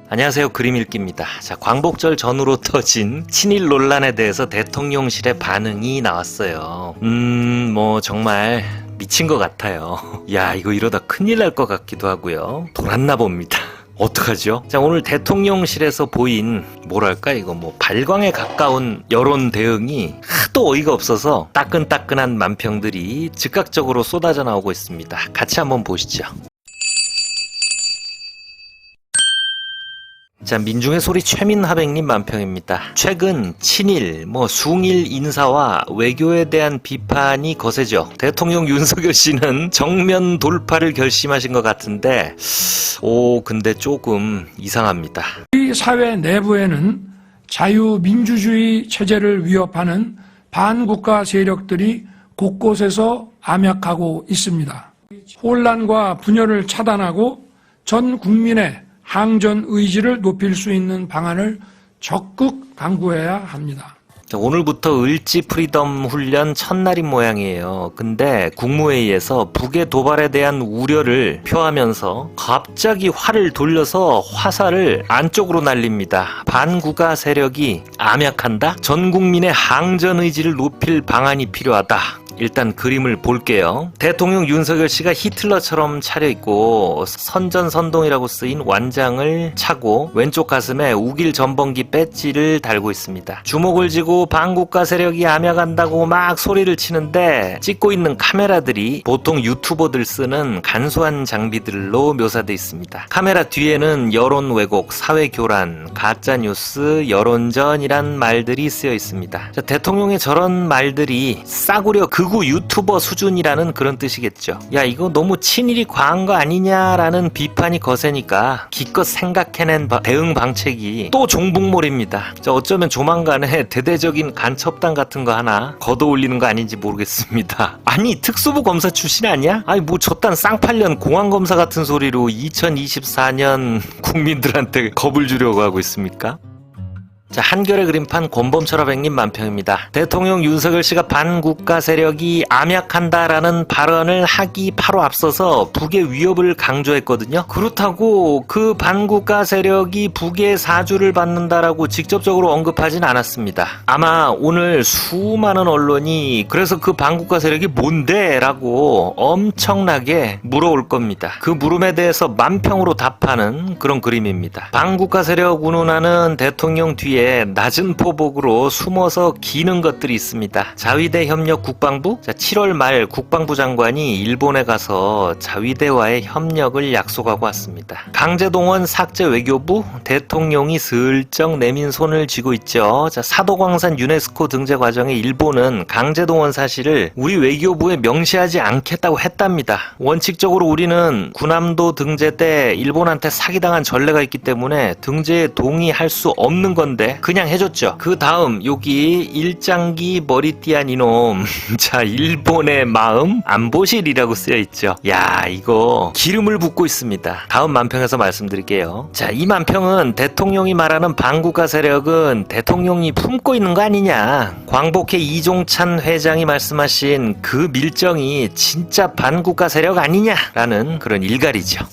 안녕하세요. 그림읽기입니다. 자, 광복절 전후로 터진 친일 논란에 대해서 대통령실의 반응이 나왔어요. 뭐 정말 미친 것 같아요. 야, 이거 이러다 큰일 날 것 같기도 하고요. 돌았나 봅니다. 어떡하죠? 자, 오늘 대통령실에서 보인 뭐랄까 이거 뭐 발광에 가까운 여론 대응이 하도 어이가 없어서 따끈따끈한 만평들이 즉각적으로 쏟아져 나오고 있습니다. 같이 한번 보시죠. 자, 민중의 소리 최민하백님 만평입니다. 최근 친일, 숭일 인사와 외교에 대한 비판이 거세죠. 대통령 윤석열 씨는 정면 돌파를 결심하신 것 같은데, 근데 조금 이상합니다. 우리 사회 내부에는 자유민주주의 체제를 위협하는 반국가 세력들이 곳곳에서 암약하고 있습니다. 혼란과 분열을 차단하고 전 국민의 항전 의지를 높일 수 있는 방안을 적극 강구해야 합니다. 자, 오늘부터 을지 프리덤 훈련 첫날인 모양이에요. 근데 국무회의에서 북의 도발에 대한 우려를 표하면서 갑자기 활을 돌려서 화살을 안쪽으로 날립니다. 반국가 세력이 암약한다? 전 국민의 항전 의지를 높일 방안이 필요하다. 일단 그림을 볼게요. 대통령 윤석열 씨가 히틀러처럼 차려입고 선전선동이라고 쓰인 완장을 차고 왼쪽 가슴에 우길 전범기 배지를 달고 있습니다. 주먹을 쥐고 반국가 세력이 암약한다고 막 소리를 치는데 찍고 있는 카메라들이 보통 유튜버들 쓰는 간소한 장비들로 묘사되어 있습니다. 카메라 뒤에는 여론 왜곡, 사회 교란, 가짜뉴스, 여론전이란 말들이 쓰여 있습니다. 자, 대통령의 저런 말들이 싸구려 극우 유튜버 수준이라는 그런 뜻이겠죠. 야, 이거 너무 친일이 과한 거 아니냐라는 비판이 거세니까 기껏 생각해낸 대응 방책이 또 종북몰입니다. 자, 어쩌면 조만간에 대대적인 간첩단 같은 거 하나 걷어올리는 거 아닌지 모르겠습니다. 아니, 특수부 검사 출신 아니야? 아니, 뭐 저딴 쌍팔년 공안검사 같은 소리로 2024년 국민들한테 겁을 주려고 하고 있습니까? 자, 한겨레 그림판 권범철아백님 만평입니다. 대통령 윤석열 씨가 반국가 세력이 암약한다라는 발언을 하기 바로 앞서서 북의 위협을 강조했거든요. 그렇다고 그 반국가 세력이 북의 사주를 받는다라고 직접적으로 언급하진 않았습니다. 아마 오늘 수많은 언론이 그래서 그 반국가 세력이 뭔데? 라고 엄청나게 물어올 겁니다. 그 물음에 대해서 만평으로 답하는 그런 그림입니다. 반국가 세력 운운하는 대통령 뒤에 낮은 포복으로 숨어서 기는 것들이 있습니다. 자위대 협력 국방부? 자, 7월 말 국방부 장관이 일본에 가서 자위대와의 협력을 약속하고 왔습니다. 강제동원 삭제 외교부? 대통령이 슬쩍 내민 손을 쥐고 있죠. 자, 사도광산 유네스코 등재 과정에 일본은 강제동원 사실을 우리 외교부에 명시하지 않겠다고 했답니다. 원칙적으로 우리는 군함도 등재 때 일본한테 사기당한 전례가 있기 때문에 등재에 동의할 수 없는 건데 그냥 해줬죠. 그 다음 여기 일장기 머리띠한 이놈 자, 일본의 마음 안보실이라고 쓰여있죠. 야, 이거 기름을 붓고 있습니다. 다음 만평에서 말씀드릴게요. 자, 이 만평은 대통령이 말하는 반국가 세력은 대통령이 품고 있는 거 아니냐, 광복회 이종찬 회장이 말씀하신 그 밀정이 진짜 반국가 세력 아니냐라는 그런 일갈이죠.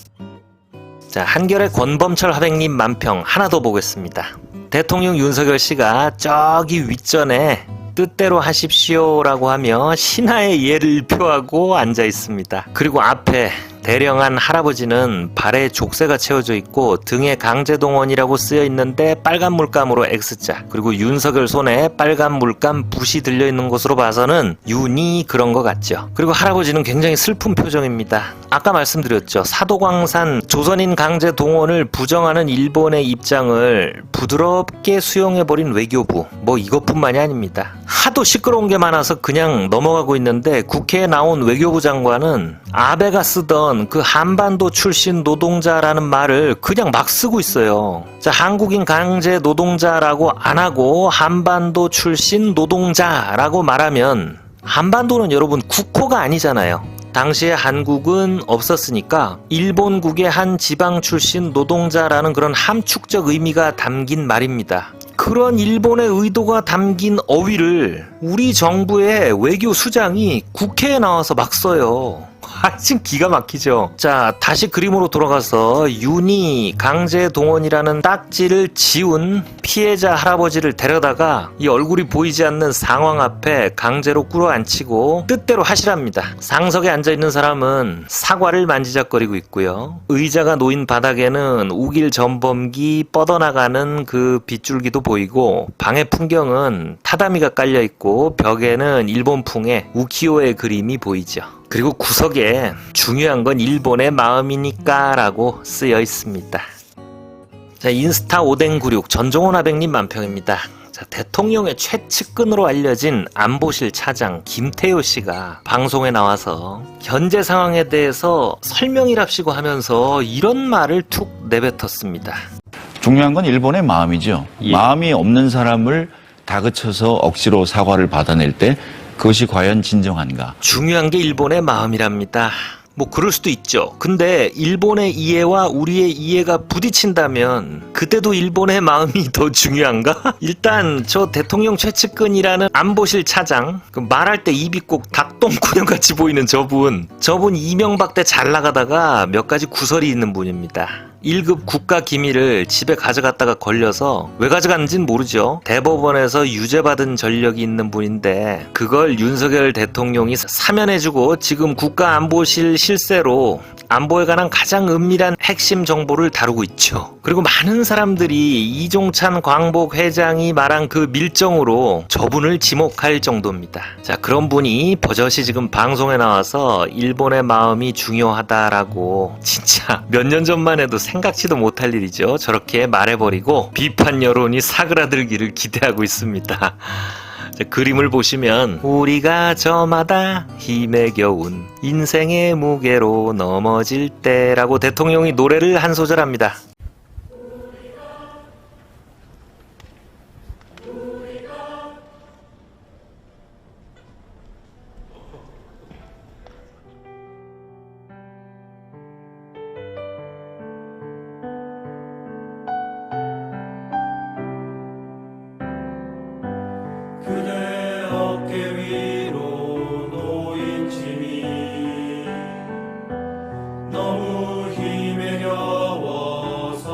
자, 한겨레 권범철 하백님 만평 하나 더 보겠습니다. 대통령 윤석열 씨가 저기 윗전에 뜻대로 하십시오라고 하며 신하의 예를 표하고 앉아 있습니다. 그리고 앞에 대령한 할아버지는 발에 족쇄가 채워져 있고 등에 강제동원이라고 쓰여 있는데 빨간 물감으로 X자, 그리고 윤석열 손에 빨간 물감 붓이 들려있는 것으로 봐서는 윤이 그런 것 같죠. 그리고 할아버지는 굉장히 슬픈 표정입니다. 아까 말씀드렸죠. 사도광산 조선인 강제동원을 부정하는 일본의 입장을 부드럽게 수용해버린 외교부, 이것뿐만이 아닙니다. 하도 시끄러운 게 많아서 그냥 넘어가고 있는데 국회에 나온 외교부 장관은 아베가 쓰던 그 한반도 출신 노동자라는 말을 그냥 막 쓰고 있어요. 자, 한국인 강제 노동자라고 안 하고 한반도 출신 노동자라고 말하면 한반도는 여러분 국호가 아니잖아요. 당시에 한국은 없었으니까 일본국의 한 지방 출신 노동자라는 그런 함축적 의미가 담긴 말입니다. 그런 일본의 의도가 담긴 어휘를 우리 정부의 외교 수장이 국회에 나와서 막 써요. 지금 기가 막히죠. 자, 다시 그림으로 돌아가서 윤희 강제동원이라는 딱지를 지운 피해자 할아버지를 데려다가 이 얼굴이 보이지 않는 상황 앞에 강제로 끌어앉히고 뜻대로 하시랍니다. 상석에 앉아있는 사람은 사과를 만지작거리고 있고요. 의자가 놓인 바닥에는 우길 전범기 뻗어나가는 그 빗줄기도 보이고, 방의 풍경은 타다미가 깔려있고 벽에는 일본풍의 우키요의 그림이 보이죠. 그리고 구석에 중요한 건 일본의 마음이니까 라고 쓰여 있습니다. 자, 인스타 오뎅96 전종원 아백님 만평입니다. 자, 대통령의 최측근으로 알려진 안보실 차장 김태효 씨가 방송에 나와서 현재 상황에 대해서 설명이랍시고 하면서 이런 말을 툭 내뱉었습니다. 중요한 건 일본의 마음이죠. 마음이 없는 사람을 다그쳐서 억지로 사과를 받아낼 때 그것이 과연 진정한가? 중요한 게 일본의 마음이랍니다. 뭐 그럴 수도 있죠. 근데 일본의 이해와 우리의 이해가 부딪힌다면 그때도 일본의 마음이 더 중요한가? 일단 저 대통령 최측근이라는 안보실 차장, 그 말할 때 입이 꼭 닭똥구녕 같이 보이는 저분 이명박 때 잘 나가다가 몇 가지 구설이 있는 분입니다. 1급 국가기밀을 집에 가져갔다가 걸려서 왜 가져갔는지는 모르죠. 대법원에서 유죄받은 전력이 있는 분인데 그걸 윤석열 대통령이 사면해주고 지금 국가안보실 실세로 안보에 관한 가장 은밀한 핵심 정보를 다루고 있죠. 그리고 많은 사람들이 이종찬 광복 회장이 말한 그 밀정으로 저분을 지목할 정도입니다. 자, 그런 분이 버젓이 지금 방송에 나와서 일본의 마음이 중요하다라고, 진짜 몇 년 전만 해도 생각지도 못할 일이죠. 저렇게 말해버리고 비판 여론이 사그라들기를 기대하고 있습니다. 자, 그림을 보시면 우리가 저마다 힘에 겨운 인생의 무게로 넘어질 때라고 대통령이 노래를 한 소절 합니다. 그대 어깨 위로 놓인 짐이 너무 힘에 겨워서.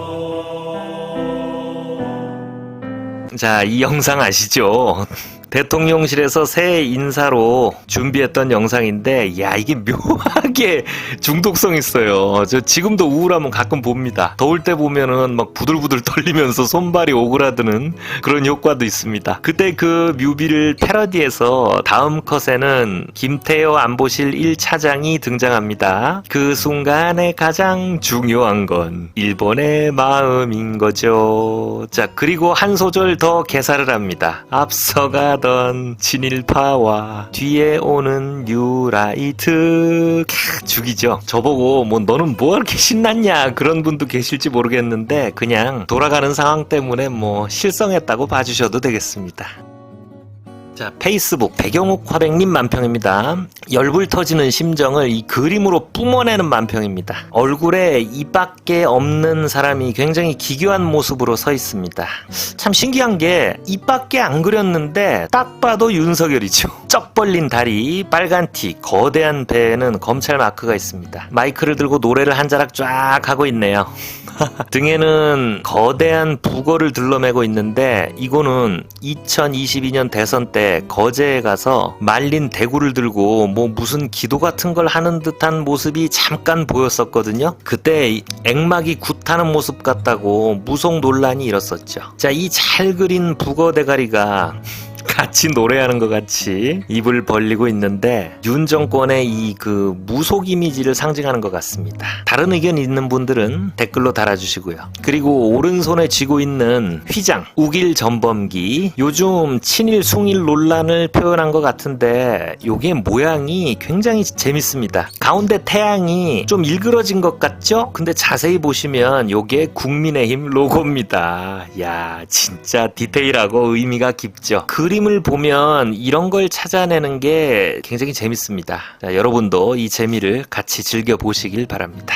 자, 이 영상 아시죠? 대통령실에서 새 인사로 준비했던 영상인데, 야, 이게 묘하게 중독성 있어요. 저 지금도 우울하면 가끔 봅니다. 더울 때 보면은 막 부들부들 떨리면서 손발이 오그라드는 그런 효과도 있습니다. 그때 그 뮤비를 패러디해서 다음 컷에는 김태효 안보실 1차장이 등장합니다. 그 순간에 가장 중요한 건 일본의 마음인 거죠. 자, 그리고 한 소절 더 개사를 합니다. 앞서가 친일파와 뒤에 오는 뉴라이트. 죽이죠. 저보고 뭐 너는 뭐가 그렇게 신났냐 그런 분도 계실지 모르겠는데 그냥 돌아가는 상황 때문에 뭐 실성했다고 봐주셔도 되겠습니다. 자, 페이스북 배경욱 화백님 만평입니다. 열불 터지는 심정을 이 그림으로 뿜어내는 만평입니다. 얼굴에 입밖에 없는 사람이 굉장히 기괴한 모습으로 서 있습니다. 참 신기한 게 입밖에 안 그렸는데 딱 봐도 윤석열이죠. 쩍 벌린 다리, 빨간 티, 거대한 배에는 검찰 마크가 있습니다. 마이크를 들고 노래를 한 자락 쫙 하고 있네요. 등에는 거대한 북어를 둘러매고 있는데 이거는 2022년 대선 때 거제에 가서 말린 대구를 들고 뭐 무슨 기도 같은 걸 하는 듯한 모습이 잠깐 보였었거든요. 그때 액막이 굿하는 모습 같다고 무속 논란이 일었었죠. 자, 이 잘 그린 북어 대가리가 같이 노래하는 것 같이 입을 벌리고 있는데 윤 정권의 이 그 무속 이미지를 상징하는 것 같습니다. 다른 의견 있는 분들은 댓글로 달아주시고요. 그리고 오른손에 쥐고 있는 휘장, 우길 전범기, 요즘 친일 숭일 논란을 표현한 것 같은데 요게 모양이 굉장히 재밌습니다. 가운데 태양이 좀 일그러진 것 같죠? 근데 자세히 보시면 요게 국민의힘 로고입니다. 야, 진짜 디테일하고 의미가 깊죠. 그림을 보면 이런 걸 찾아내는 게 굉장히 재밌습니다. 자, 여러분도 이 재미를 같이 즐겨보시길 바랍니다.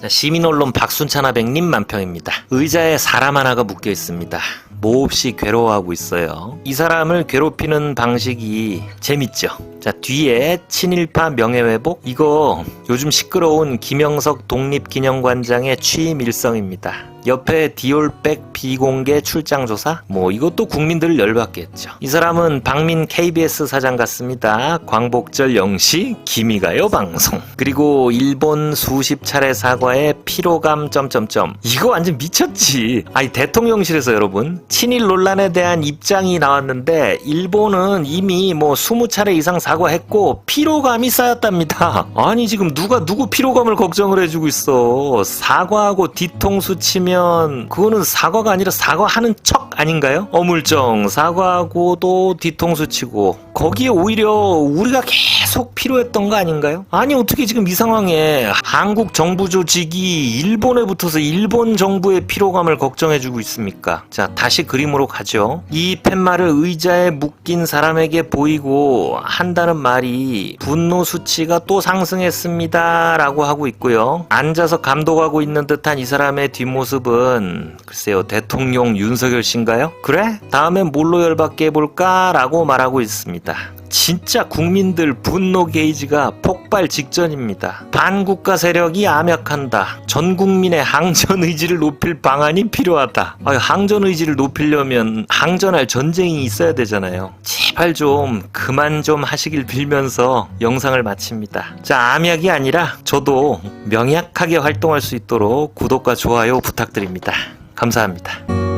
자, 시민언론 박순찬 아백님 만평입니다. 의자에 사람 하나가 묶여 있습니다. 몹시 괴로워하고 있어요. 이 사람을 괴롭히는 방식이 재밌죠. 자, 뒤에 친일파 명예회복, 이거 요즘 시끄러운 김영석 독립기념관장의 취임 일성입니다. 옆에 디올백 비공개 출장조사? 뭐 이것도 국민들을 열받게 했죠. 이 사람은 박민 KBS 사장 같습니다. 광복절 0시 기미가요 방송. 그리고 일본 수십 차례 사과에 피로감 점점점. 이거 완전 미쳤지. 아니 대통령실에서 여러분 친일 논란에 대한 입장이 나왔는데 일본은 이미 뭐 20차례 이상 사과했고 피로감이 쌓였답니다. 아니 지금 누가 누구 피로감을 걱정을 해주고 있어. 사과하고 뒤통수 치면 그거는 사과가 아니라 사과하는 척 아닌가요? 어물쩡 사과하고도 뒤통수 치고 거기에 오히려 우리가 계속 필요했던 거 아닌가요? 아니 어떻게 지금 이 상황에 한국 정부 조직이 일본에 붙어서 일본 정부의 피로감을 걱정해주고 있습니까? 자, 다시 그림으로 가죠. 이 팻말을 의자에 묶인 사람에게 보이고 한다는 말이 분노 수치가 또 상승했습니다 라고 하고 있고요. 앉아서 감독하고 있는 듯한 이 사람의 뒷모습은 글쎄요, 대통령 윤석열 씨인가요? 그래? 다음엔 뭘로 열받게 해볼까? 라고 말하고 있습니다. 진짜 국민들 분노 게이지가 폭발 직전입니다. 반국가 세력이 암약한다. 전 국민의 항전 의지를 높일 방안이 필요하다. 항전 의지를 높이려면 항전할 전쟁이 있어야 되잖아요. 제발 좀 그만 좀 하시길 빌면서 영상을 마칩니다. 자, 암약이 아니라 저도 명약하게 활동할 수 있도록 구독과 좋아요 부탁드립니다. 감사합니다.